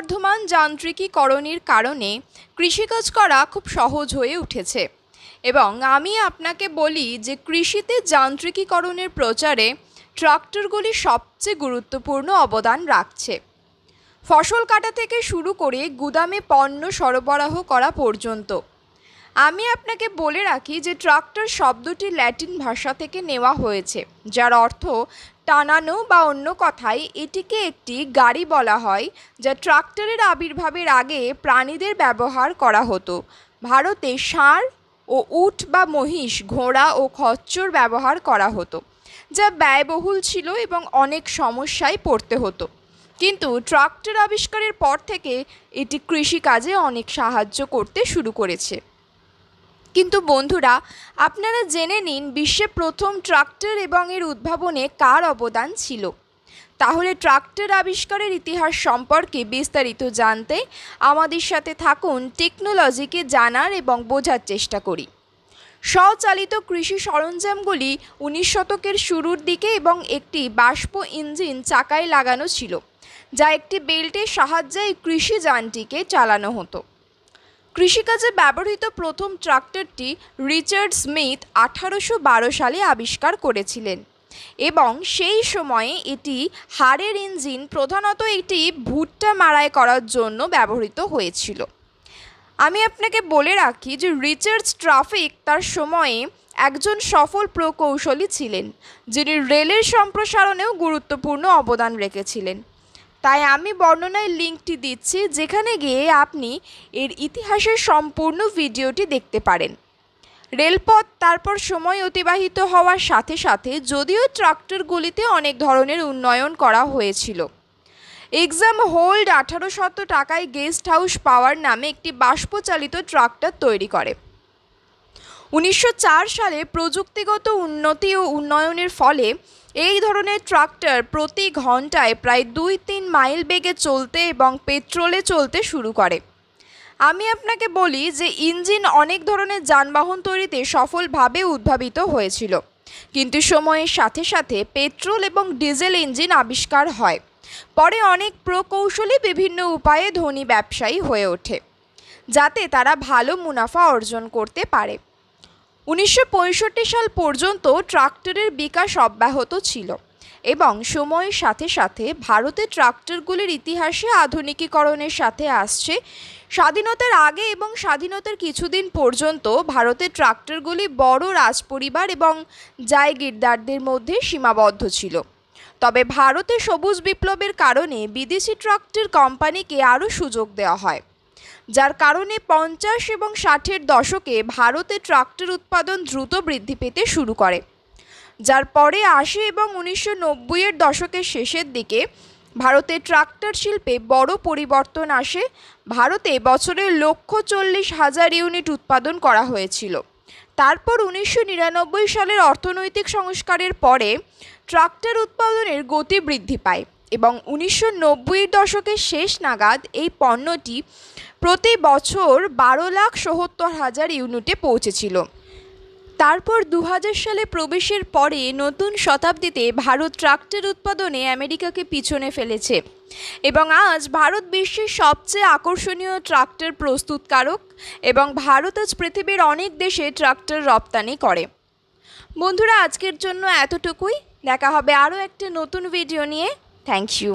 ক্রমবর্ধমান যান্ত্রিকীকরণের কারণে কৃষিকাজ করা খুব সহজ হয়ে উঠেছে এবং আমি আপনাকে বলি যে কৃষিতে যান্ত্রিকীকরণের প্রচারে ট্রাক্টরগুলি সবচেয়ে গুরুত্বপূর্ণ অবদান রাখছে। ফসল কাটা থেকে শুরু করে গুদামে পণ্য সরবরাহ করা পর্যন্ত। আমি আপনাকে বলে রাখি যে ট্রাক্টর শব্দটি ল্যাটিন ভাষা থেকে নেওয়া হয়েছে, যার অর্থ টানানো, বা অন্য কথায় এটিকে একটি গাড়ি বলা হয়, যা ট্রাক্টরের আবির্ভাবের আগে প্রাণীদের ব্যবহার করা হতো। ভারতে ষাঁড় ও উট বা মহিষ, ঘোড়া ও খচ্চর ব্যবহার করা হতো, যা ব্যয়বহুল ছিল এবং অনেক সমস্যায় পড়তে হতো। কিন্তু ট্রাক্টর আবিষ্কারের পর থেকে এটি কৃষিকাজে অনেক সাহায্য করতে শুরু করেছে। কিন্তু বন্ধুরা, আপনারা জেনে নিন বিশ্বে প্রথম ট্রাক্টর এবং এর উদ্ভাবনে কার অবদান ছিল। তাহলে ট্রাক্টর আবিষ্কারের ইতিহাস সম্পর্কে বিস্তারিত জানতে আমাদের সাথে থাকুন, টেকনোলজিকে জানার এবং বোঝার চেষ্টা করি। স্বচালিত কৃষি সরঞ্জামগুলি 19 শতকের শুরুর দিকে এবং একটি বাষ্প ইঞ্জিন চাকায় লাগানো ছিল, যা একটি বেল্টের সাহায্যে এই কৃষিযানটিকে চালানো হতো। কৃষিকাজে ব্যবহৃত প্রথম ট্রাক্টরটি রিচার্ড স্মিথ 1812 সালে আবিষ্কার করেছিলেন এবং সেই সময়ে এটি হাড়ের ইঞ্জিন, প্রধানত এটি ভুট্টা মাড়াই করার জন্য ব্যবহৃত হয়েছিল। আমি আপনাকে বলে রাখি যে রিচার্ড ট্রাফিক তার সময়ে একজন সফল প্রকৌশলী ছিলেন, যিনি রেলের সম্প্রসারণেও গুরুত্বপূর্ণ অবদান রেখেছিলেন। তাই আমি বর্ণনায় লিঙ্কটি দিচ্ছি, যেখানে গিয়ে আপনি এর ইতিহাসের সম্পূর্ণ ভিডিওটি দেখতে পারেন। রেলপথ তারপর সময় অতিবাহিত হওয়ার সাথে সাথে যদিও ট্রাক্টরগুলিতে অনেক ধরনের উন্নয়ন করা হয়েছিল। এক্সাম হোল্ড 1800 টাকায় গেস্ট হাউস পাওয়ার নামে একটি বাষ্পচালিত ট্রাক্টর তৈরি করে। 1904 সালে প্রযুক্তিগত উন্নতি ও উন্নয়নের ফলে এই ধরনের ট্রাক্টর প্রতি ঘন্টায় প্রায় 2-3 মাইল বেগে চলতে এবং পেট্রোলে চলতে শুরু করে। আমি আপনাকে বলি যে ইঞ্জিন অনেক ধরনের যানবাহন তৈরিতে সফলভাবে উদ্ভাবিত হয়েছিল, কিন্তু সময়ের সাথে সাথে পেট্রোল এবং ডিজেল ইঞ্জিন আবিষ্কার হয়। পরে অনেক প্রকৌশলী বিভিন্ন উপায়ে ধনী ব্যবসায়ী হয়ে ওঠে, যাতে তারা ভালো মুনাফা অর্জন করতে পারে। 1965 সাল পর্যন্ত ট্রাক্টরের বিকাশ অব্যাহত ছিল এবং সময়ের সাথে সাথে ভারতে ট্রাক্টরগুলির ইতিহাসে আধুনিকীকরণের সাথে আসছে। স্বাধীনতার আগে এবং স্বাধীনতার কিছুদিন পর্যন্ত ভারতে ট্রাক্টরগুলি বড় রাজপরিবার এবং জায়গিরদারদের মধ্যে সীমাবদ্ধ ছিল। তবে ভারতে সবুজ বিপ্লবের কারণে বিদেশি ট্রাক্টর কোম্পানিকে আরও সুযোগ দেওয়া হয়, যার কারণে 50 এবং 60-এর দশকে ভারতে ট্রাক্টর উৎপাদন দ্রুত বৃদ্ধি পেতে শুরু করে, যার পরে 80 এবং 1990-এর দশকের শেষের দিকে ভারতে ট্রাক্টর শিল্পে বড় পরিবর্তন আসে। ভারতে বছরে 140,000 ইউনিট উৎপাদন করা হয়েছিল। তারপর 1999 সালের অর্থনৈতিক সংস্কারের পরে ট্রাক্টর উৎপাদনের গতি বৃদ্ধি পায় এবং 1990-এর দশকের শেষ নাগাদ এই পণ্যটি প্রতি বছর 12,70,000 ইউনিটে পৌঁছেছিল। তারপর 2000 সালে প্রবেশের পরে নতুন শতাব্দীতে ভারত ট্রাক্টর উৎপাদনে আমেরিকাকে পিছনে ফেলেছে এবং আজ ভারত বিশ্বের সবচেয়ে আকর্ষণীয় ট্রাক্টর প্রস্তুতকারক এবং ভারত আজ পৃথিবীর অনেক দেশে ট্রাক্টর রপ্তানি করে। বন্ধুরা, আজকের জন্য এতটুকুই। দেখা হবে আরও একটা নতুন ভিডিও নিয়ে। Thank you.